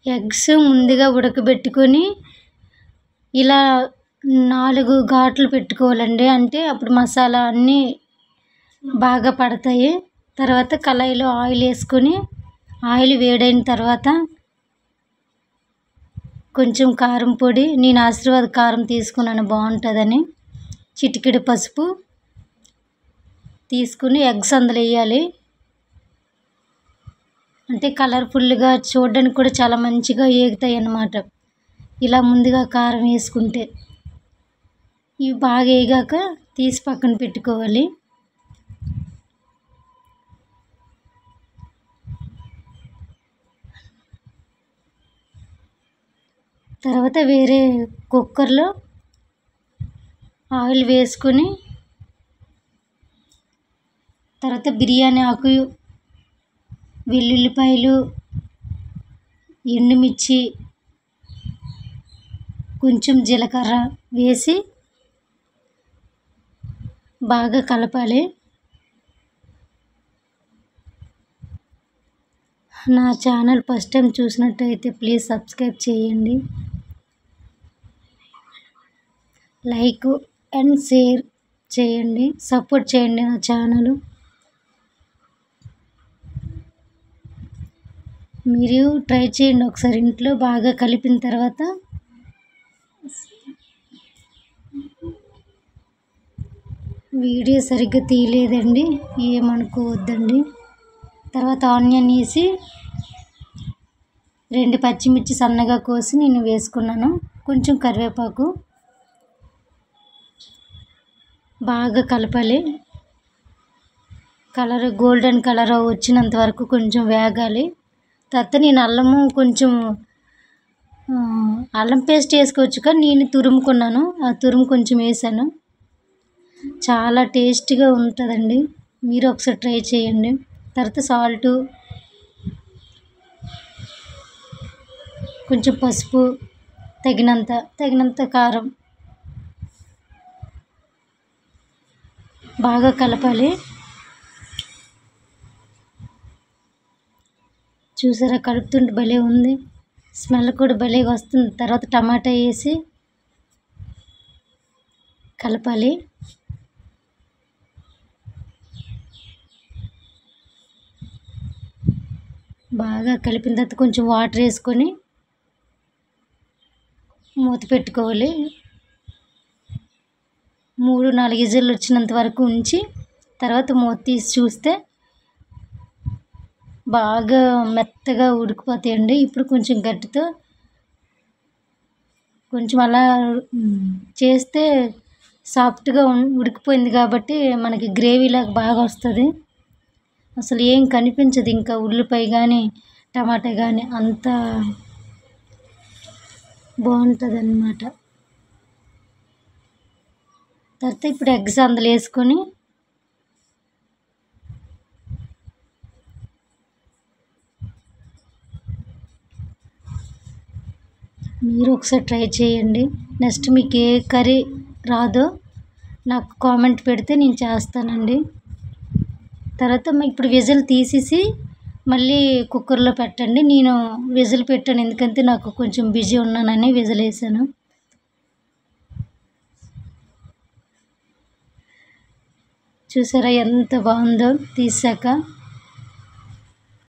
Eggs ముందుగా ఉడకబెట్టుకొని ఇలా 4 ఘాట్లు పెట్టుకోవాలండి. అంటే అప్పుడు మసాలా అన్నీ బాగా పడతాయి. తర్వాత కళాయిలో ఆయిల్ వేసుకొని ఆయిల్ వేడైన తర్వాత కొంచెం కారం పొడి, నేను ఆశీర్వాద్ కారం తీసుకున్నాను బాగుంటుందని, చిటికెడు పసుపు తీసుకుని ఎగ్స్ అందులో వేయాలి. అంటే కలర్ఫుల్గా చూడడానికి కూడా చాలా మంచిగా వేగుతాయి అన్నమాట. ఇలా ముందుగా కారం వేసుకుంటే ఇవి బాగా వేగాక తీసి పక్కన పెట్టుకోవాలి. తర్వాత వేరే కుక్కర్లో ఆయిల్ వేసుకొని తర్వాత బిర్యానీ ఆకు, వెల్లుల్లిపాయలు, ఎండుమిర్చి, కొంచెం జీలకర్ర వేసి బాగా కలపాలి. నా ఛానల్ ఫస్ట్ టైం చూసినట్టయితే ప్లీజ్ సబ్స్క్రైబ్ చేయండి, లైక్ అండ్ షేర్ చేయండి, సపోర్ట్ చేయండి నా ఛానల్. మీరు ట్రై చేయండి ఒకసారి ఇంట్లో. బాగా కలిపిన తర్వాత వీడియో సరిగ్గా తీయలేదండి, ఏమనుకోవద్దండి. తర్వాత ఆనియన్ వేసి 2 పచ్చిమిర్చి సన్నగా కోసి నేను వేసుకున్నాను. కొంచెం కరివేపాకు బాగా కలపాలి. కలర్ గోల్డెన్ కలర్ వచ్చినంత వరకు కొంచెం వేగాలి. తర్వాత నేను అల్లం పేస్ట్ వేసుకోవచ్చు, కానీ నేను తురుముకున్నాను. ఆ తురుము కొంచెం వేసాను. చాలా టేస్టీగా ఉంటుందండి, మీరు ఒకసారి ట్రై చేయండి. తర్వాత సాల్టు, కొంచెం పసుపు, తగినంత కారం బాగా కలపాలి. చూసారా, కలుపుతుంటే భలే ఉంది, స్మెల్ కూడా భలేగా వస్తుంది. తర్వాత టమాటా వేసి కలపాలి. బాగా కలిపిన తర్వాత కొంచెం వాటర్ వేసుకొని మూత పెట్టుకోవాలి. 3-4 విజిల్లు వచ్చినంత వరకు ఉంచి తర్వాత మూత తీసి చూస్తే బాగా మెత్తగా ఉడికిపోతాయండి. ఇప్పుడు కొంచెం గట్టితో కొంచెం అలా చేస్తే సాఫ్ట్గా ఉడికిపోయింది కాబట్టి మనకి గ్రేవీలాగా బాగా వస్తుంది. అసలు ఏం కనిపించదు, ఇంకా ఉల్లిపాయ కానీ టమాటా కానీ అంత బాగుంటుంది అన్నమాట. తర్వాత ఇప్పుడు ఎగ్స్ అందులో వేసుకొని మీరు ఒకసారి ట్రై చేయండి. నెక్స్ట్ మీకు ఏ కర్రీ రాదో నాకు కామెంట్ పెడితే నేను చేస్తానండి. తర్వాత ఇప్పుడు విజిల్ తీసేసి మళ్ళీ కుక్కర్లో పెట్టండి. నేను విజిల్ పెట్టాను ఎందుకంటే నాకు కొంచెం బిజీ ఉన్నానని విజిల్ వేసాను. చూసారా ఎంత బాగుందో తీసాక.